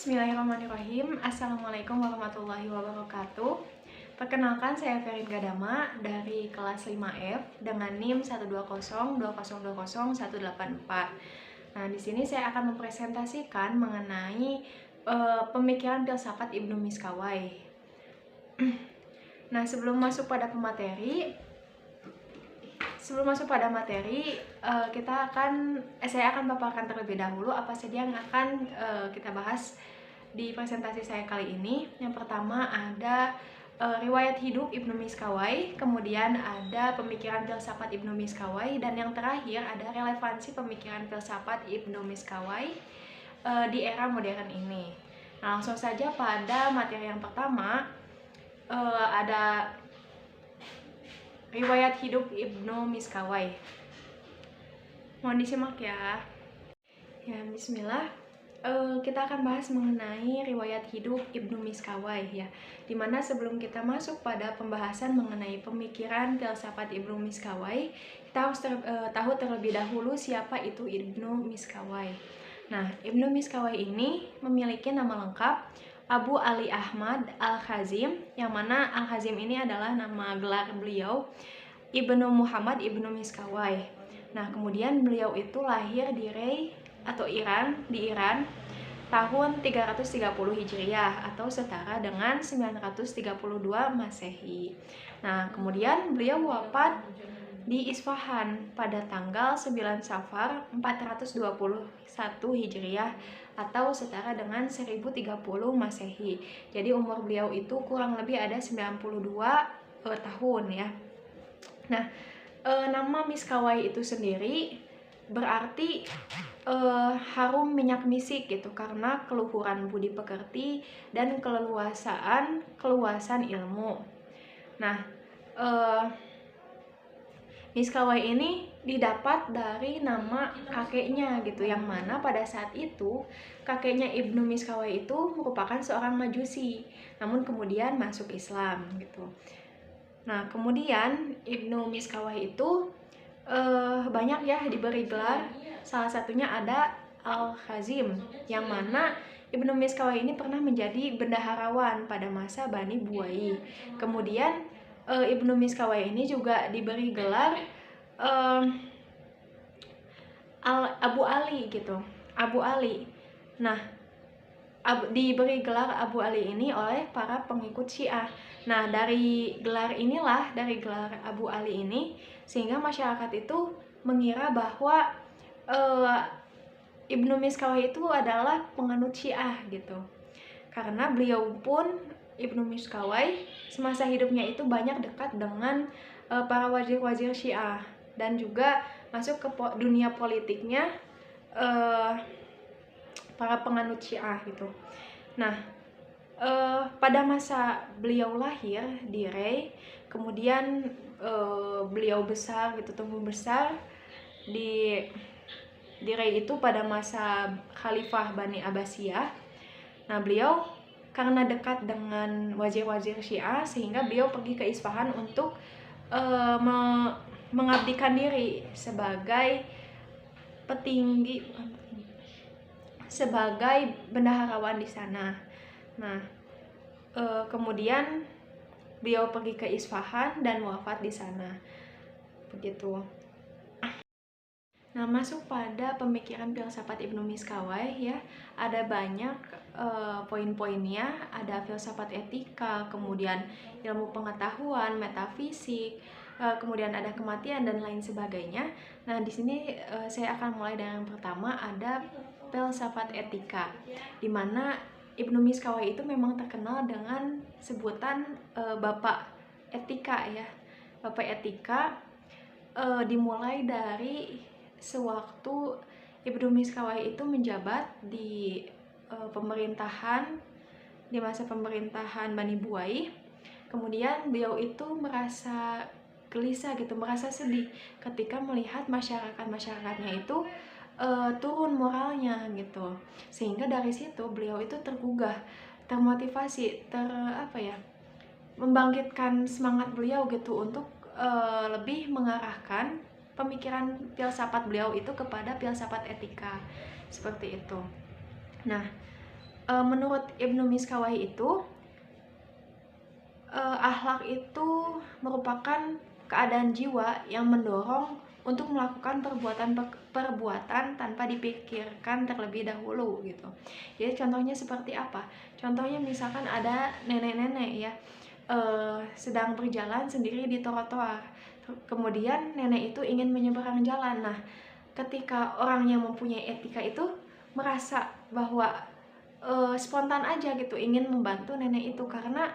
Bismillahirrahmanirrahim. Assalamualaikum warahmatullahi wabarakatuh. Perkenalkan, saya Ferin Gadama dari kelas 5F dengan NIM 12020200184. Nah, di sini saya akan mempresentasikan mengenai pemikiran filsafat Ibnu Miskawai. Nah, sebelum masuk pada materi, saya akan paparkan terlebih dahulu apa saja yang akan kita bahas di presentasi saya kali ini. Yang pertama ada riwayat hidup Ibnu Miskawai, kemudian ada pemikiran filsafat Ibnu Miskawai, dan yang terakhir ada relevansi pemikiran filsafat Ibnu Miskawai di era modern ini. Nah, langsung saja pada materi yang pertama, ada riwayat hidup Ibnu Miskawai. Mohon disimak ya. Ya, bismillah. Kita akan bahas mengenai riwayat hidup Ibnu Miskawai ya. Dimana sebelum kita masuk pada pembahasan mengenai pemikiran filsafat Ibnu Miskawai, kita harus tahu terlebih dahulu siapa itu Ibnu Miskawai. Nah, Ibnu Miskawai ini memiliki nama lengkap Abu Ali Ahmad Al-Khazim, yang mana Al-Khazim ini adalah nama gelar beliau, Ibnu Muhammad Ibnu Miskawai. Nah, kemudian beliau itu lahir di Iran tahun 330 Hijriah atau setara dengan 932 Masehi. Nah, kemudian beliau wafat di Isfahan pada tanggal 9 Safar 421 Hijriah atau setara dengan 1030 Masehi. Jadi umur beliau itu kurang lebih ada 92 tahun ya. Nah, nama Miskawai itu sendiri berarti harum minyak misik gitu, karena keluhuran budi pekerti dan keluasan ilmu. Nah, Miskawai ini didapat dari nama kakeknya gitu, yang mana pada saat itu kakeknya Ibnu Miskawai itu merupakan seorang Majusi, namun kemudian masuk Islam gitu. Nah, kemudian Ibnu Miskawai itu banyak ya diberi gelar. Salah satunya ada Al-Khazim, yang mana Ibnu Miskawai ini pernah menjadi bendaharawan pada masa Bani Buai. Kemudian Ibnu Miskawai ini juga diberi gelar Abu Ali gitu, Abu Ali. Nah, diberi gelar Abu Ali ini oleh para pengikut Syiah. Nah, dari gelar Abu Ali ini, sehingga masyarakat itu mengira bahwa Ibnu Miskawai itu adalah penganut Syiah gitu. Karena Ibnu Miskawai semasa hidupnya itu banyak dekat dengan para wazir-wazir Syiah, dan juga masuk ke dunia politiknya para penganut Syiah gitu. Nah, pada masa beliau lahir di Rey, kemudian beliau besar gitu, tumbuh besar di Rey itu pada masa Khalifah Bani Abbasiyah. Nah, beliau karena dekat dengan wazir-wazir Syiah, sehingga beliau pergi ke Isfahan untuk mengabdikan diri sebagai sebagai bendaharawan di sana. Nah, kemudian beliau pergi ke Isfahan dan wafat di sana. Begitu. Nah, masuk pada pemikiran filsafat Ibnu Miskawai ya, ada banyak poin-poinnya. Ada filsafat etika, kemudian ilmu pengetahuan, metafisik, kemudian ada kematian dan lain sebagainya. Nah, di sini saya akan mulai dari yang pertama, ada filsafat etika, di mana Ibnu Miskawai itu memang terkenal dengan sebutan Bapak Etika ya. Bapak Etika dimulai dari sewaktu Ibnu Miskawai itu menjabat di masa pemerintahan Bani Buai. Kemudian beliau itu merasa gelisah gitu, merasa sedih ketika melihat masyarakatnya itu turun moralnya gitu. Sehingga dari situ beliau itu tergugah, termotivasi, membangkitkan semangat beliau gitu untuk lebih mengarahkan pemikiran filsafat beliau itu kepada filsafat etika, seperti itu. Nah, menurut Ibnu Miskawai itu akhlak itu merupakan keadaan jiwa yang mendorong untuk melakukan perbuatan tanpa dipikirkan terlebih dahulu gitu. Jadi contohnya seperti apa? Contohnya misalkan ada nenek-nenek ya sedang berjalan sendiri di trotoar. Kemudian nenek itu ingin menyeberang jalan. Nah, ketika orang yang mempunyai etika itu merasa bahwa spontan aja gitu ingin membantu nenek itu karena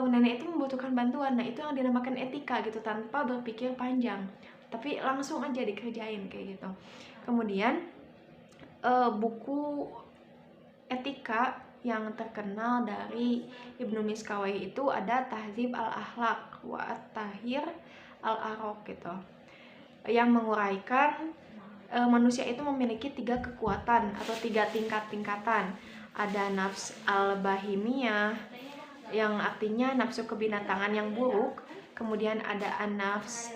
nenek itu membutuhkan bantuan. Nah, itu yang dinamakan etika gitu, tanpa berpikir panjang, tapi langsung aja dikerjain kayak gitu. Kemudian buku etika yang terkenal dari Ibnu Miskawai itu ada Tahdzib al-Akhlaq wa At-Tahir al-Araq gitu, yang menguraikan manusia itu memiliki 3 kekuatan atau 3 tingkatan. Ada nafs al-bahimiyah yang artinya nafsu kebinatangan yang buruk, kemudian ada an-nafs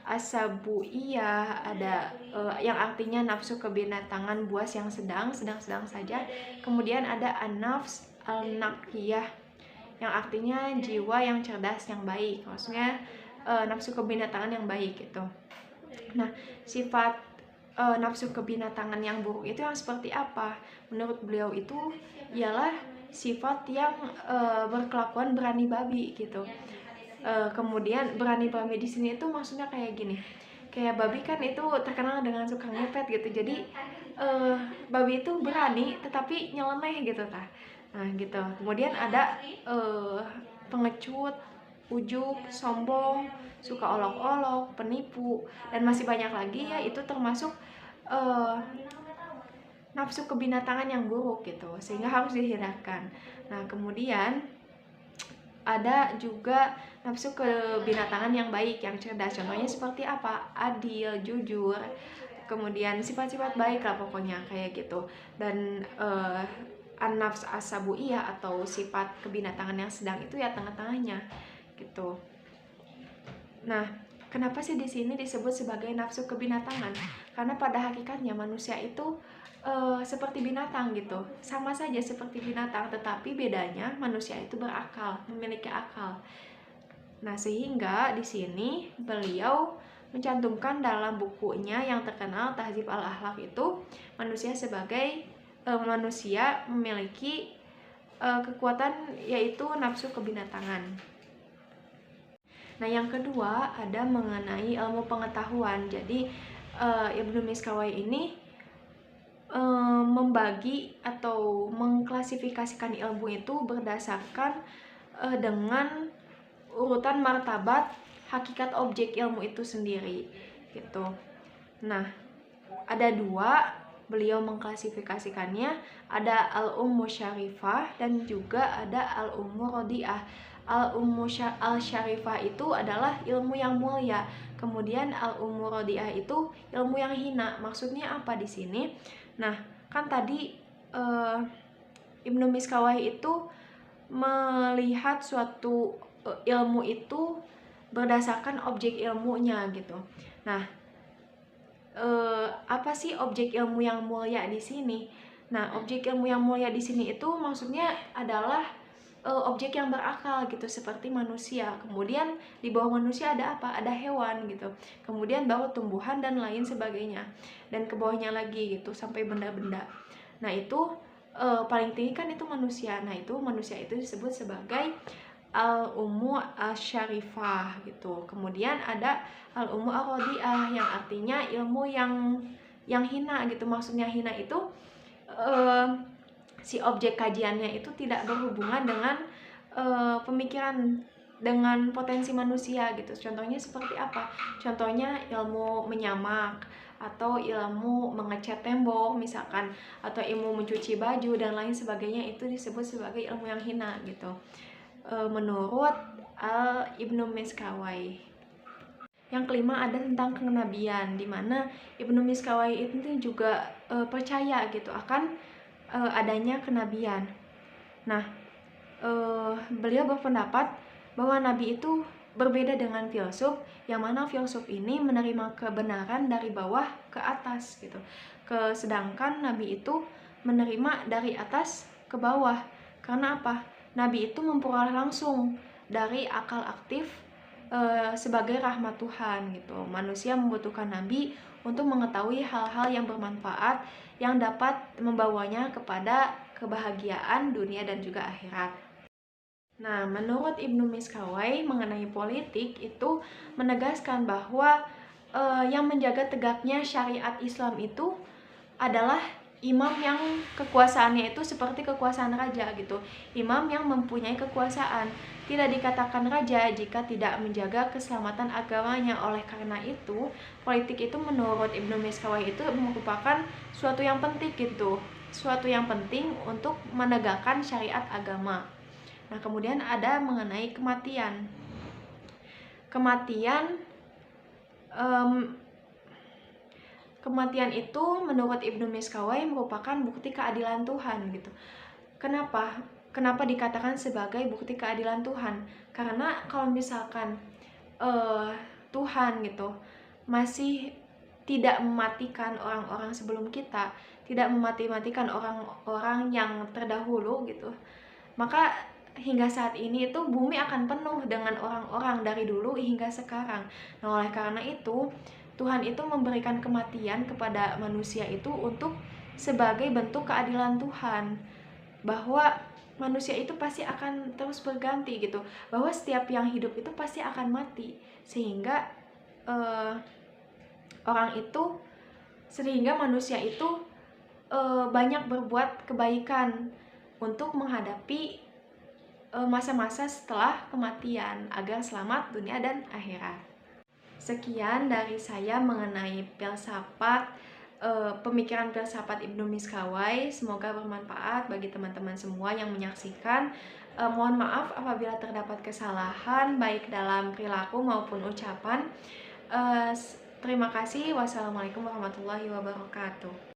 asabuiyah, ada yang artinya nafsu kebinatangan buas yang sedang-sedang saja, kemudian ada an-nafs al-naqiyah yang artinya jiwa yang cerdas yang baik, maksudnya nafsu kebinatangan yang baik gitu. Nah, sifat nafsu kebinatangan yang buruk itu yang seperti apa? Menurut beliau itu ialah sifat yang berkelakuan berani babi gitu. Kemudian berani babi di sini itu maksudnya kayak gini. Kayak babi kan itu terkenal dengan suka ngepet gitu. Jadi babi itu berani tetapi nyeleneh gitu tah. Nah, gitu. Kemudian ada pengecut, ujub, sombong, suka olok-olok, penipu, dan masih banyak lagi ya. Itu termasuk nafsu kebinatangan yang buruk gitu, sehingga harus dihindarkan. Nah, kemudian ada juga nafsu kebinatangan yang baik, yang cerdas. Contohnya seperti apa? Adil, jujur, kemudian sifat-sifat baik lah pokoknya kayak gitu. Dan an-nafs asabuiyah atau sifat kebinatangan yang sedang itu ya tengah-tengahnya gitu. Nah, kenapa sih di sini disebut sebagai nafsu kebinatangan? Karena pada hakikatnya manusia itu seperti binatang gitu, sama saja seperti binatang, tetapi bedanya manusia itu berakal, memiliki akal. Nah, sehingga di sini beliau mencantumkan dalam bukunya yang terkenal Tahdzib al-Akhlaq itu manusia sebagai manusia memiliki kekuatan yaitu nafsu kebinatangan. Nah, yang kedua ada mengenai ilmu pengetahuan. Jadi Ibnu Miskawai ini membagi atau mengklasifikasikan ilmu itu berdasarkan dengan urutan martabat hakikat objek ilmu itu sendiri gitu. Nah, ada 2 beliau mengklasifikasikannya, ada al-ummu syarifah dan juga ada al-ummu rodiah. Al-ummu al-syarifah itu adalah ilmu yang mulia, kemudian al-ummu rodiah itu ilmu yang hina. Maksudnya apa di sini? Nah, kan tadi Ibnu Miskawai itu melihat suatu ilmu itu berdasarkan objek ilmunya gitu. Nah, apa sih objek ilmu yang mulia di sini? Nah, objek ilmu yang mulia di sini itu maksudnya adalah objek yang berakal gitu, seperti manusia. Kemudian di bawah manusia ada apa? Ada hewan gitu. Kemudian baru tumbuhan dan lain sebagainya. Dan ke bawahnya lagi gitu sampai benda-benda. Nah, itu paling tinggi kan itu manusia. Nah, itu manusia itu disebut sebagai al-ummu al-syarifah gitu. Kemudian ada al-ummu al-rodiah yang artinya ilmu yang hina gitu. Maksudnya hina itu si objek kajiannya itu tidak berhubungan dengan pemikiran, dengan potensi manusia gitu. Contohnya seperti apa? Contohnya ilmu menyamak atau ilmu mengecat tembok misalkan, atau ilmu mencuci baju dan lain sebagainya, itu disebut sebagai ilmu yang hina gitu menurut Ibnu Miskawai. Yang kelima ada tentang kenabian, di mana Ibnu Miskawai itu juga percaya gitu akan adanya kenabian. Nah, beliau berpendapat bahwa nabi itu berbeda dengan filsuf, yang mana filsuf ini menerima kebenaran dari bawah ke atas gitu. Sedangkan nabi itu menerima dari atas ke bawah. Karena apa? Nabi itu memperoleh langsung dari akal aktif sebagai rahmat Tuhan gitu. Manusia membutuhkan nabi untuk mengetahui hal-hal yang bermanfaat yang dapat membawanya kepada kebahagiaan dunia dan juga akhirat. Nah, menurut Ibnu Miskawai mengenai politik itu menegaskan bahwa yang menjaga tegaknya syariat Islam itu adalah imam yang kekuasaannya itu seperti kekuasaan raja gitu. Imam yang mempunyai kekuasaan. Tidak dikatakan raja jika tidak menjaga keselamatan agamanya. Oleh karena itu, politik itu menurut Ibnu Miskawai itu merupakan suatu yang penting gitu. Suatu yang penting untuk menegakkan syariat agama. Nah, kemudian ada mengenai kematian. Kematian itu menurut Ibnu Miskawai merupakan bukti keadilan Tuhan gitu. Kenapa dikatakan sebagai bukti keadilan Tuhan? Karena kalau misalkan Tuhan gitu masih tidak mematikan orang-orang sebelum kita, tidak mematikan orang-orang yang terdahulu gitu, maka hingga saat ini itu bumi akan penuh dengan orang-orang dari dulu hingga sekarang. Nah, oleh karena itu Tuhan itu memberikan kematian kepada manusia itu untuk sebagai bentuk keadilan Tuhan, bahwa manusia itu pasti akan terus berganti gitu, bahwa setiap yang hidup itu pasti akan mati, sehingga manusia itu banyak berbuat kebaikan untuk menghadapi masa-masa setelah kematian agar selamat dunia dan akhirat. Sekian dari saya mengenai pemikiran filsafat Ibnu Miskawai. Semoga bermanfaat bagi teman-teman semua yang menyaksikan. Mohon maaf apabila terdapat kesalahan baik dalam perilaku maupun ucapan. Terima kasih. Wassalamualaikum warahmatullahi wabarakatuh.